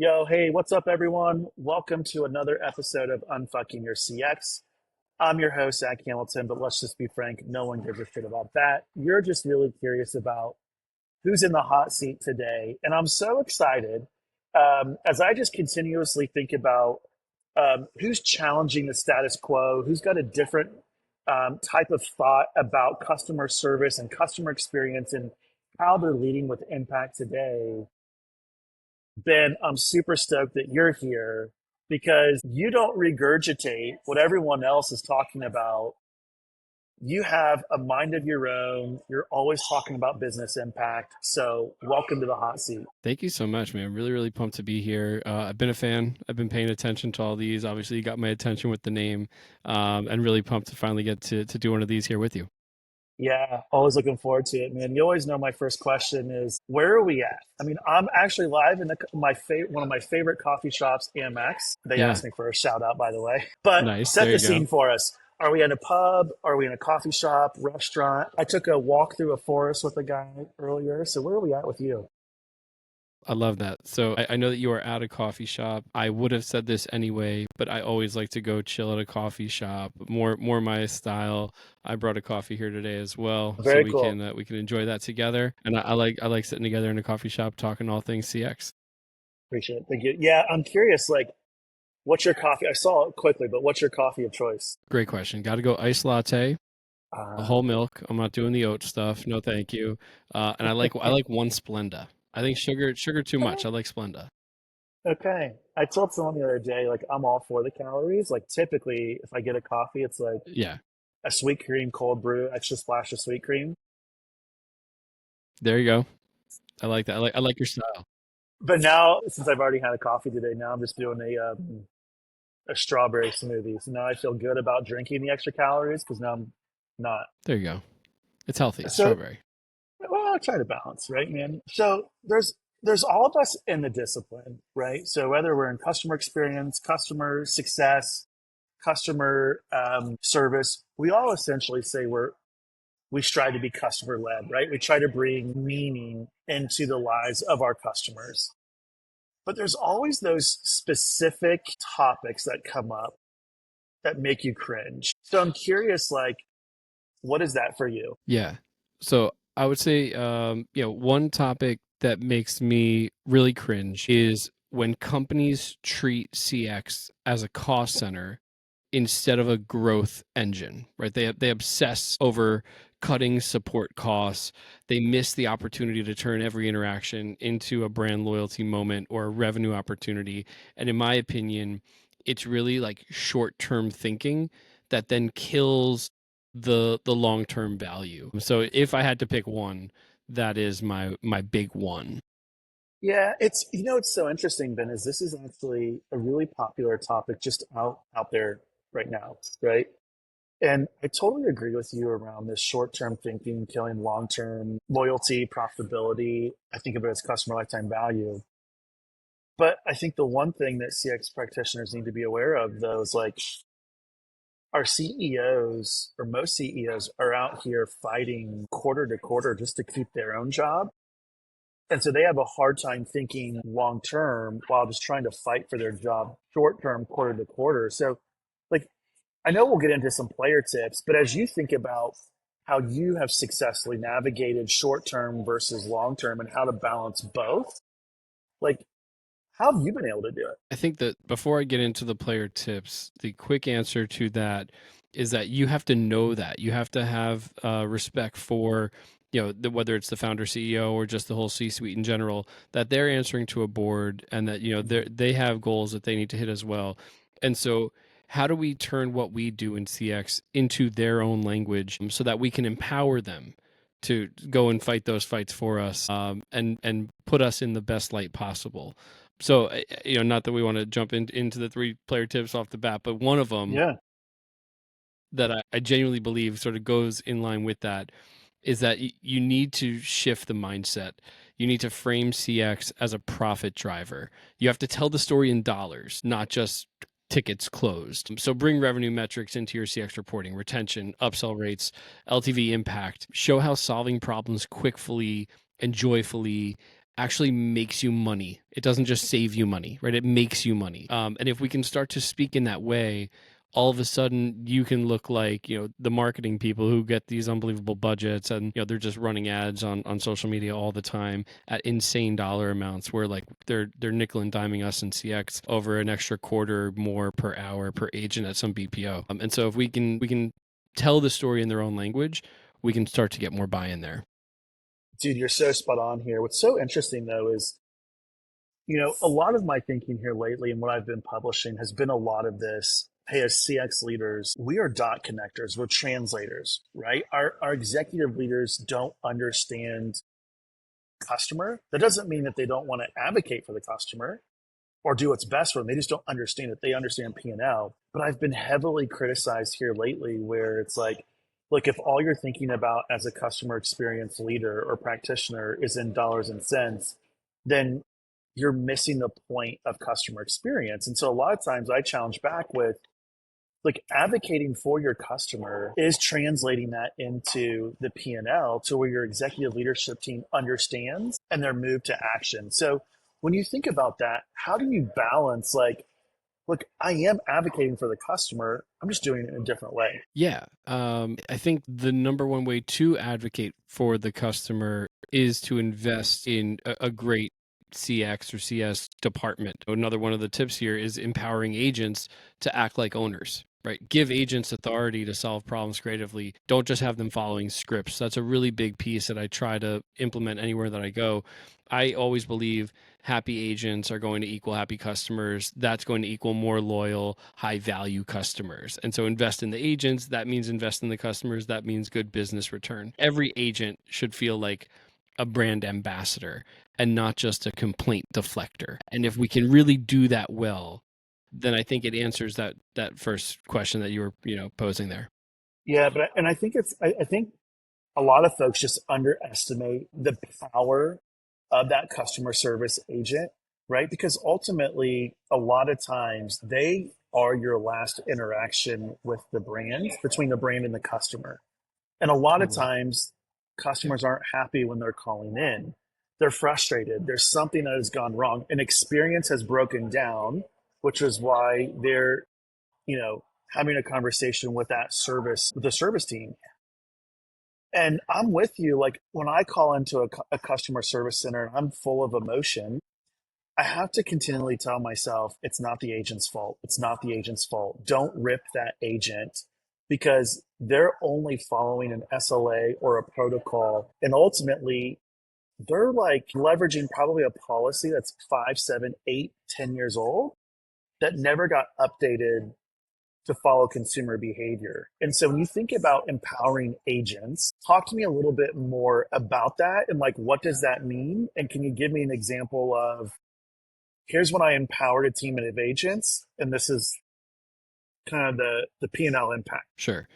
Yo, hey, what's up, everyone? Welcome to another episode of Unfucking Your CX. I'm your host, Zach Hamilton, but let's just be frank, no one gives a shit about that. You're just really curious about who's in the hot seat today. And I'm so excited as I just continuously think about who's challenging the status quo, who's got a different type of thought about customer service and customer experience and how they're leading with impact today. Ben, I'm super stoked that you're here because you don't regurgitate what everyone else is talking about. You have a mind of your own. You're always talking about business impact. So, welcome to the hot seat. Thank you so much, man. Really, really pumped to be here. I've been a fan. I've been paying attention to all these. Obviously, you got my attention with the name, and really pumped to finally get to do one of these here with you. Yeah, always looking forward to it, man. You always know my first question is, where are we at? I mean, I'm actually live in one of my favorite coffee shops, AMX. They Yeah, asked me for a shout out, by the way. But nice. set There the you go. scene for us. Are we in a pub? Are we in a coffee shop, restaurant? I took a walk through a forest with a guy earlier. So where are we at with you? I love that. So I know that you are at a coffee shop. I would have said this anyway, but I always like to go chill at a coffee shop. More my style. I brought a coffee here today as well, so Very cool. we can enjoy that together. And I like sitting together in a coffee shop talking all things CX. Appreciate it. Thank you. Yeah, I'm curious, like, what's your coffee? I saw it quickly, but what's your coffee of choice? Great question. Got to go iced latte. A whole Okay. milk. I'm not doing the oat stuff. No, thank you. And I like one Splenda. I think sugar too much. I like Splenda. Okay. I told someone the other day, like, I'm all for the calories. Like, typically, if I get a coffee, it's like Yeah, a sweet cream, cold brew, extra splash of sweet cream. there you go. I like that. I like your style. But now, since I've already had a coffee today, now I'm just doing a strawberry smoothie. So now I feel good about drinking the extra calories because now I'm not. There you go. It's healthy. It's So, strawberry. well, I try to balance, right, man? So there's all of us in the discipline, right? So whether we're in customer experience, customer success, customer service, we all essentially say we strive to be customer led, right? We try to bring meaning into the lives of our customers. But there's always those specific topics that come up that make you cringe. So I'm curious, like, what is that for you? Yeah. So I would say, one topic that makes me really cringe is when companies treat CX as a cost center instead of a growth engine, right? They obsess over cutting support costs. They miss the opportunity to turn every interaction into a brand loyalty moment or a revenue opportunity. And in my opinion, it's really like short-term thinking that then kills the long-term value. So if I had to pick one, that is my big one. Yeah, it's so interesting, Ben, is this is actually a really popular topic just out there right now, right? And I totally agree with you around this short-term thinking, killing long-term loyalty, profitability. I think of it as customer lifetime value. But I think the one thing that CX practitioners need to be aware of, though, is like our CEOs or most CEOs are out here fighting quarter to quarter just to keep their own job. And so they have a hard time thinking long term while just trying to fight for their job short term, quarter to quarter. So, like, I know we'll get into some player tips, but as you think about how you have successfully navigated short term versus long term and how to balance both, like, how have you been able to do it? I think that before I get into the player tips, the quick answer to that is that you have to know that. You have to have respect for, whether it's the founder, CEO, or just the whole C-suite in general, that they're answering to a board and that, they have goals that they need to hit as well. And so, how do we turn what we do in CX into their own language so that we can empower them to go and fight those fights for us, and put us in the best light possible? So, not that we want to jump into the three player tips off the bat, but one of them Yeah. that I genuinely believe sort of goes in line with that is that you need to shift the mindset. You need to frame CX as a profit driver. You have to tell the story in dollars, not just tickets closed. So bring revenue metrics into your CX reporting, retention, upsell rates, LTV impact. Show how solving problems quickly and joyfully actually makes you money. It doesn't just save you money, right? It makes you money. And if we can start to speak in that way, all of a sudden you can look like, the marketing people who get these unbelievable budgets, and they're just running ads on social media all the time at insane dollar amounts, where like they're nickel and diming us in CX over an extra quarter more per hour per agent at some BPO. And so if we can tell the story in their own language, we can start to get more buy-in there. Dude, you're so spot on here. What's so interesting though is, a lot of my thinking here lately and what I've been publishing has been a lot of this. Hey, as CX leaders, we are dot connectors, we're translators, right? Our executive leaders don't understand customer. That doesn't mean that they don't want to advocate for the customer or do what's best for them. They just don't understand it. They understand P&L. But I've been heavily criticized here lately where it's like, look, if all you're thinking about as a customer experience leader or practitioner is in dollars and cents, then you're missing the point of customer experience. And so a lot of times I challenge back with, like, advocating for your customer is translating that into the P&L to where your executive leadership team understands and they're moved to action. So when you think about that, how do you balance, like, look, I am advocating for the customer, I'm just doing it in a different way. Yeah. I think the number one way to advocate for the customer is to invest in a great CX or CS department. Another one of the tips here is empowering agents to act like owners, right? Give agents authority to solve problems creatively. Don't just have them following scripts. That's a really big piece that I try to implement anywhere that I go. I always believe happy agents are going to equal happy customers. That's going to equal more loyal, high value customers. And so invest in the agents. That means invest in the customers. That means good business return. Every agent should feel like a brand ambassador and not just a complaint deflector. And if we can really do that well, then I think it answers that first question that you were, posing there. Yeah, but and I think I think a lot of folks just underestimate the power of that customer service agent, right? Because ultimately, a lot of times they are your last interaction with the brand, between the brand and the customer. And a lot of Mhm. times, Yeah. customers aren't happy when they're calling in. They're frustrated. There's something that has gone wrong. An experience has broken down, which is why they're, having a conversation with that service, with the service team. And I'm with you. Like, when I call into a customer service center and I'm full of emotion, I have to continually tell myself it's not the agent's fault. It's not the agent's fault. Don't rip that agent because they're only following an SLA or a protocol. And ultimately, they're like leveraging probably a policy that's 5, 7, 8, 10 years old that never got updated to follow consumer behavior. And so when you think about empowering agents, talk to me a little bit more about that and, like, what does that mean? And can you give me an example of, here's when I empowered a team of agents and this is kind of the P&L impact. Sure.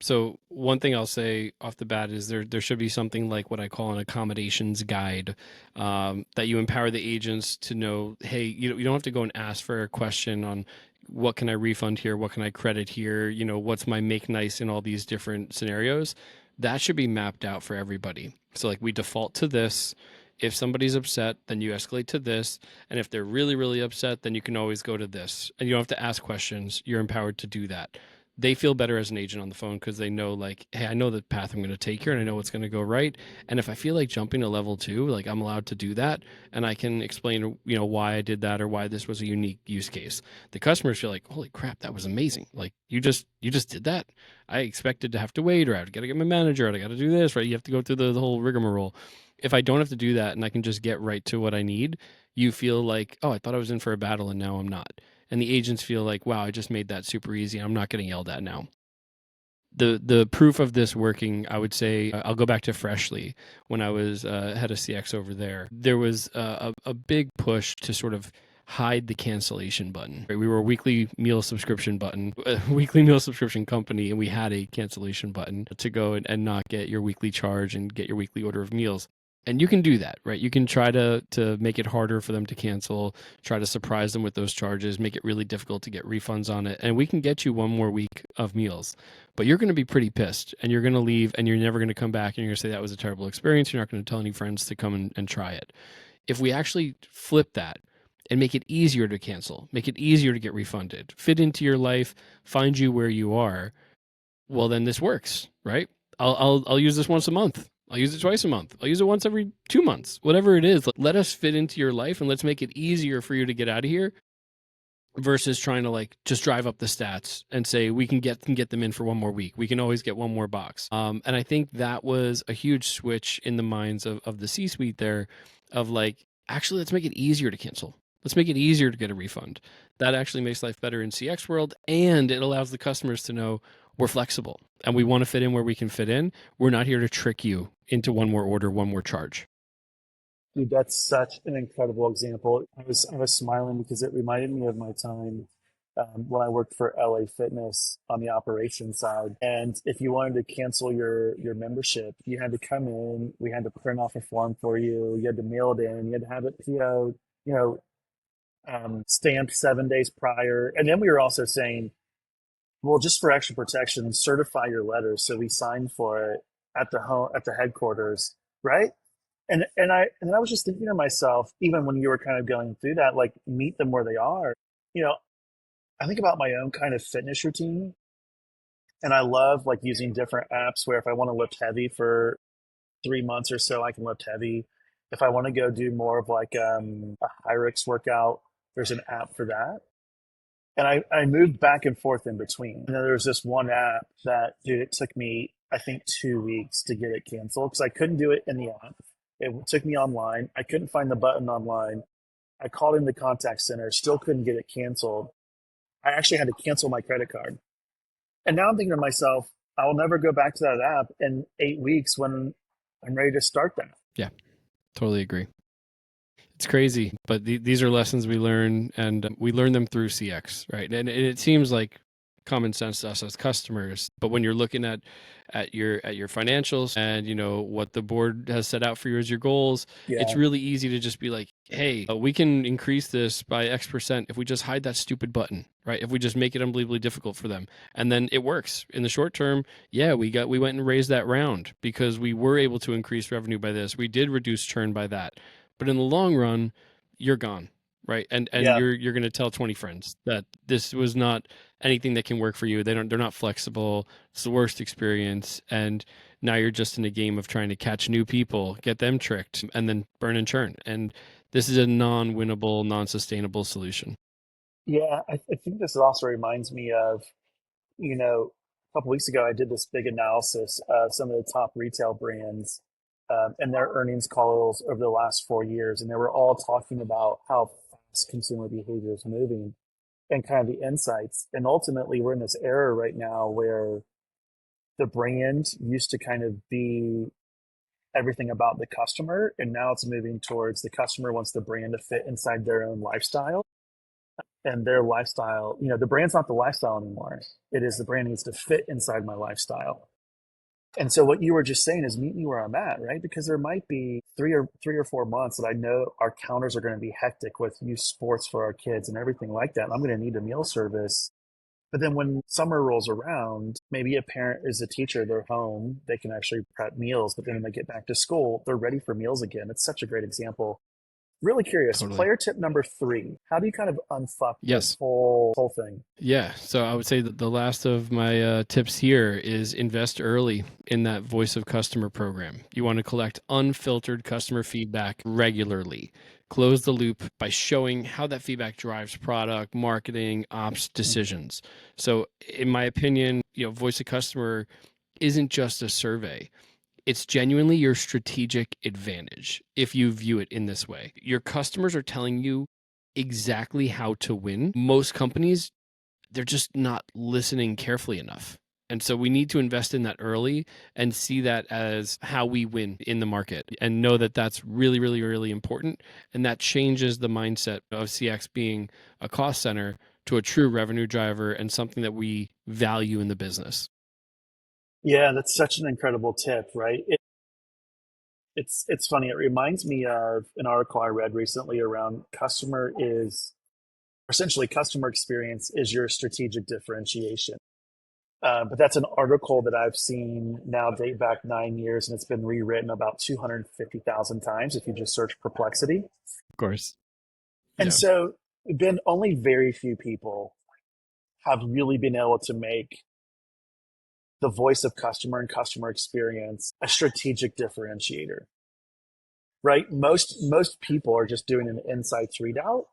So one thing I'll say off the bat is there should be something like what I call an accommodations guide, that you empower the agents to know, hey, you don't have to go and ask for a question on what can I refund here, what can I credit here, what's my make nice in all these different scenarios. That should be mapped out for everybody. So like we default to this. If somebody's upset, then you escalate to this. And if they're really, really upset, then you can always go to this. And you don't have to ask questions. You're empowered to do that. They feel better as an agent on the phone because they know, like, hey, I know the path I'm going to take here and I know what's going to go right. And if I feel like jumping to level 2, like, I'm allowed to do that, and I can explain, why I did that or why this was a unique use case. The customers feel like, holy crap, that was amazing. Like, you just did that. I expected to have to wait, or I got to get my manager, or I got to do this, right? You have to go through the whole rigmarole. If I don't have to do that and I can just get right to what I need, you feel like, oh, I thought I was in for a battle and now I'm not. And the agents feel like, wow, I just made that super easy. I'm not getting yelled at now. The proof of this working, I would say, I'll go back to Freshly when I was head of CX over there. There was a big push to sort of hide the cancellation button. Right? We were a weekly meal subscription button, a weekly meal subscription company, and we had a cancellation button to go and not get your weekly charge and get your weekly order of meals. And you can do that, right? You can try to make it harder for them to cancel, try to surprise them with those charges, make it really difficult to get refunds on it, and we can get you one more week of meals. But you're going to be pretty pissed, and you're going to leave, and you're never going to come back, and you're going to say that was a terrible experience. You're not going to tell any friends to come and try it. If we actually flip that and make it easier to cancel, make it easier to get refunded, fit into your life, find you where you are, well, then this works, right? I'll use this once a month. I'll use it twice a month. I'll use it once every 2 months. Whatever it is, let us fit into your life and let's make it easier for you to get out of here versus trying to like just drive up the stats and say we can get them in for one more week. We can always get one more box. And I think that was a huge switch in the minds of the C-suite there of like, actually, let's make it easier to cancel. Let's make it easier to get a refund. That actually makes life better in CX world, and it allows the customers to know we're flexible and we want to fit in where we can fit in. We're not here to trick you into one more order, one more charge. Dude, that's such an incredible example. I was smiling because it reminded me of my time when I worked for LA Fitness on the operations side. And if you wanted to cancel your membership, you had to come in. We had to print off a form for you. You had to mail it in. You had to have it PO'd, stamped 7 days prior. And then we were also saying, well, just for extra protection, certify your letters. So we signed for it at the headquarters, right? And I was just thinking to myself, even when you were kind of going through that, like meet them where they are. You know, I think about my own kind of fitness routine, and I love like using different apps where if I want to lift heavy for 3 months or so, I can lift heavy. If I want to go do more of like a high risk workout, there's an app for that. And I moved back and forth in between. And then there was this one app that, dude, it took me, I think, 2 weeks to get it canceled because I couldn't do it in the app. It took me online. I couldn't find the button online. I called in the contact center, still couldn't get it canceled. I actually had to cancel my credit card. And now I'm thinking to myself, I will never go back to that app in 8 weeks when I'm ready to start that. Yeah, totally agree. It's crazy, but these are lessons we learn, and we learn them through CX, right? And it seems like common sense to us as customers, but when you're looking at your financials and you know what the board has set out for you as your goals, it's Yeah. really easy to just be like, hey, we can increase this by X% if we just hide that stupid button, right? If we just make it unbelievably difficult for them, and then it works in the short term. Yeah, we went and raised that round because we were able to increase revenue by this. We did reduce churn by that, but in the long run, you're gone, right? And Yeah. you're going to tell 20 friends that this was not anything that can work for you. They're not flexible. It's the worst experience, and now you're just in a game of trying to catch new people, get them tricked, and then burn and churn. And this is a non-winnable, non-sustainable solution. Yeah. I think this also reminds me of, a couple weeks ago, I did this big analysis of some of the top retail brands and their earnings calls over the last 4 years. And they were all talking about how fast consumer behavior is moving and kind of the insights. And ultimately, we're in this era right now where the brand used to kind of be everything about the customer. And now it's moving towards the customer wants the brand to fit inside their own lifestyle and their lifestyle. The brand's not the lifestyle anymore. It is the brand needs to fit inside my lifestyle. And so what you were just saying is meet me where I'm at, right? Because there might be 3 or 4 months that I know our counters are going to be hectic with youth sports for our kids and everything like that. And I'm going to need a meal service. But then when summer rolls around, maybe a parent is a teacher, they're home, they can actually prep meals, but then when they get back to school, they're ready for meals again. It's such a great example. Really curious. Totally. Player tip number 3. How do you kind of unfuck this Yes. whole thing? Yeah. So I would say that the last of my tips here is invest early in that voice of customer program. You want to collect unfiltered customer feedback regularly. Close the loop by showing how that feedback drives product, marketing, ops decisions. So in my opinion, voice of customer isn't just a survey. It's genuinely your strategic advantage if you view it in this way. Your customers are telling you exactly how to win. Most companies, they're just not listening carefully enough. And so we need to invest in that early and see that as how we win in the market and know that that's really, really, really important. And that changes the mindset of CX being a cost center to a true revenue driver and something that we value in the business. Yeah, that's such an incredible tip, right? It's funny. It reminds me of an article I read recently around essentially customer experience is your strategic differentiation. But that's an article that I've seen now date back 9 years, and it's been rewritten about 250,000 times if you just search Perplexity. Of course. And Yeah. so, been only very few people have really been able to make the voice of customer and customer experience a strategic differentiator, right? Most people are just doing an insights readout,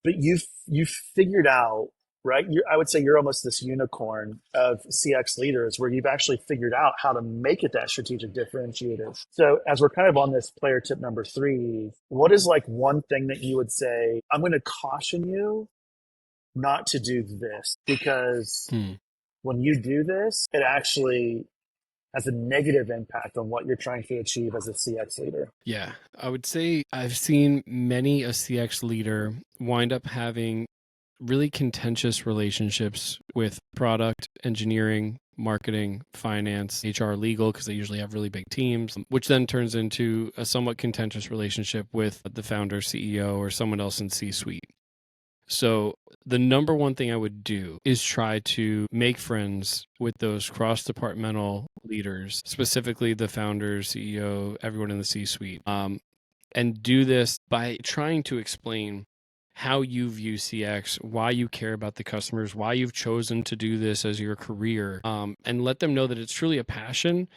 but you've figured out, right? I would say you're almost this unicorn of CX leaders where you've actually figured out how to make it that strategic differentiator. So as we're kind of on this player tip number 3, what is like one thing that you would say, I'm going to caution you not to do this because Hmm. when you do this, it actually has a negative impact on what you're trying to achieve as a CX leader. Yeah, I would say I've seen many a CX leader wind up having really contentious relationships with product, engineering, marketing, finance, HR, legal, because they usually have really big teams, which then turns into a somewhat contentious relationship with the founder, CEO, or someone else in C suite. So, the number one thing I would do is try to make friends with those cross departmental leaders, specifically the founder, CEO, everyone in the C suite. And do this by trying to explain how you view CX, why you care about the customers, why you've chosen to do this as your career, and let them know that it's truly a passion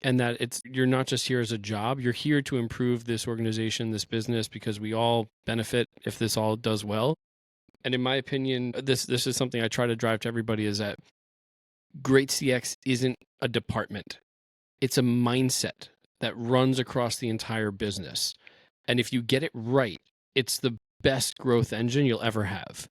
and that you're not just here as a job. You're here to improve this organization, this business, because we all benefit if this all does well. And in my opinion, this is something I try to drive to everybody, is that great CX isn't a department. It's a mindset that runs across the entire business. And if you get it right, it's the best growth engine you'll ever have.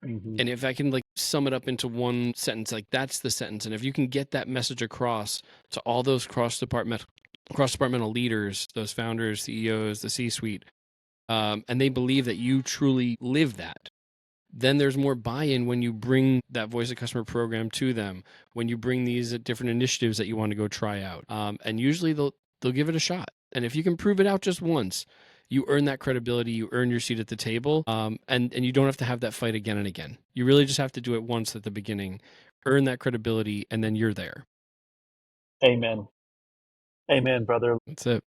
Mm-hmm. And if I can like sum it up into one sentence, like that's the sentence. And if you can get that message across to all those cross-departmental leaders, those founders, CEOs, the C-suite, and they believe that you truly live that, then there's more buy-in when you bring that voice of customer program to them, when you bring these different initiatives that you want to go try out. And usually they'll give it a shot. And if you can prove it out just once, you earn that credibility, you earn your seat at the table, and you don't have to have that fight again and again. You really just have to do it once at the beginning, earn that credibility, and then you're there. Amen. Amen, brother. That's it.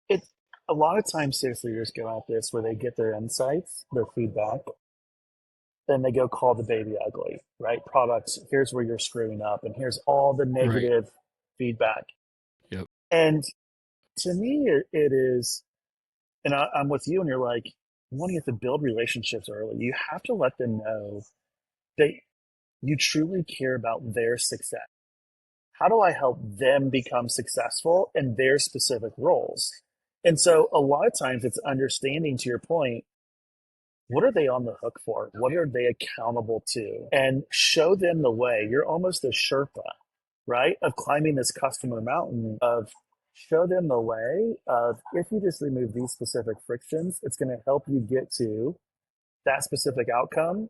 It's a lot of times sales leaders go at this where they get their insights, their feedback, then they go call the baby ugly, right? Products, here's where you're screwing up, and here's all the Right. negative feedback. Yep. And to me, it is, and I'm with you, and you're like, you have to build relationships early. You have to let them know that you truly care about their success. How do I help them become successful in their specific roles? And so a lot of times it's understanding, to your point, what are they on the hook for? What are they accountable to? And show them the way. You're almost a Sherpa, right? Of climbing this customer mountain, of show them the way of, if you just remove these specific frictions, it's going to help you get to that specific outcome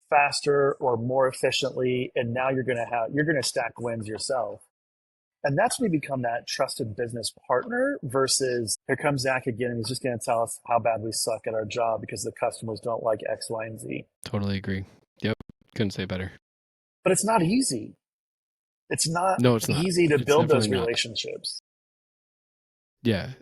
faster or more efficiently. And now you're going to stack wins yourself. And that's when we become that trusted business partner versus here comes Zach again and he's just going to tell us how bad we suck at our job because the customers don't like X, Y, and Z. Totally agree. Yep. Couldn't say better. But it's not easy. It's not No, it's not. easy to It's build those definitely not. relationships. Yeah,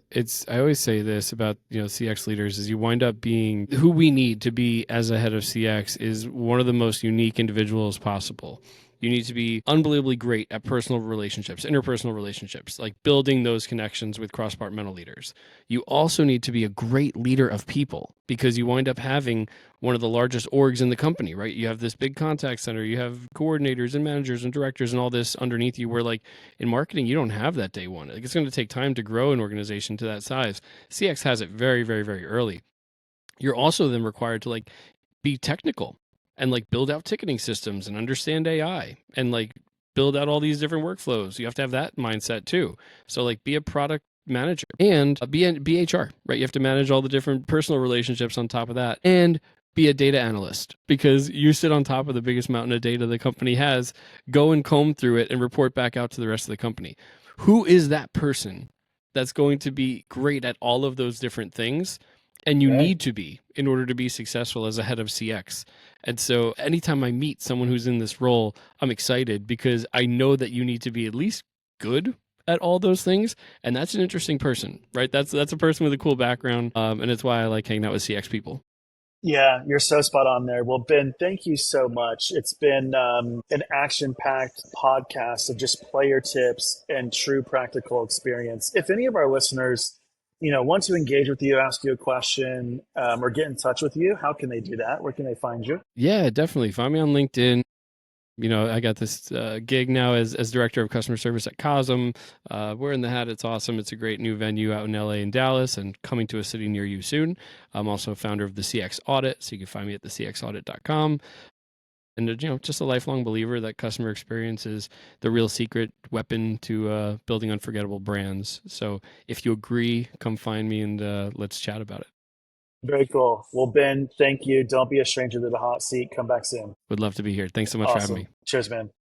I always say this about, CX leaders, is you wind up being who we need to be as a head of CX is one of the most unique individuals possible. You need to be unbelievably great at personal relationships, interpersonal relationships, like building those connections with cross-departmental leaders. You also need to be a great leader of people because you wind up having one of the largest orgs in the company, right? You have this big contact center, you have coordinators and managers and directors and all this underneath you, where like in marketing, you don't have that day one. Like, it's going to take time to grow an organization to that size. CX has it very, very, very early. You're also then required to like be technical and like build out ticketing systems and understand AI and like build out all these different workflows. You have to have that mindset too. So like be a product manager and be HR, right? You have to manage all the different personal relationships on top of that, and be a data analyst because you sit on top of the biggest mountain of data the company has. Go and comb through it and report back out to the rest of the company. Who is that person that's going to be great at all of those different things. And you Right. need to be in order to be successful as a head of CX. And so anytime I meet someone who's in this role, I'm excited because I know that you need to be at least good at all those things. And that's an interesting person, right? That's a person with a cool background. And it's why I like hanging out with CX people. Yeah, you're so spot on there. Well, Ben, thank you so much. It's been an action-packed podcast of just player tips and true practical experience. If any of our listeners, want to engage with you, ask you a question, or get in touch with you, how can they do that? Where can they find you? Yeah, definitely. Find me on LinkedIn. I got this gig now as director of customer service at Cosm. We're in the hat. It's awesome. It's a great new venue out in LA and Dallas and coming to a city near you soon. I'm also founder of the CX Audit, so you can find me at thecxaudit.com. And just a lifelong believer that customer experience is the real secret weapon to building unforgettable brands. So if you agree, come find me and let's chat about it. Very cool. Well, Ben, thank you. Don't be a stranger to the hot seat. Come back soon. Would love to be here. Thanks so much for having me. Awesome. Cheers, man.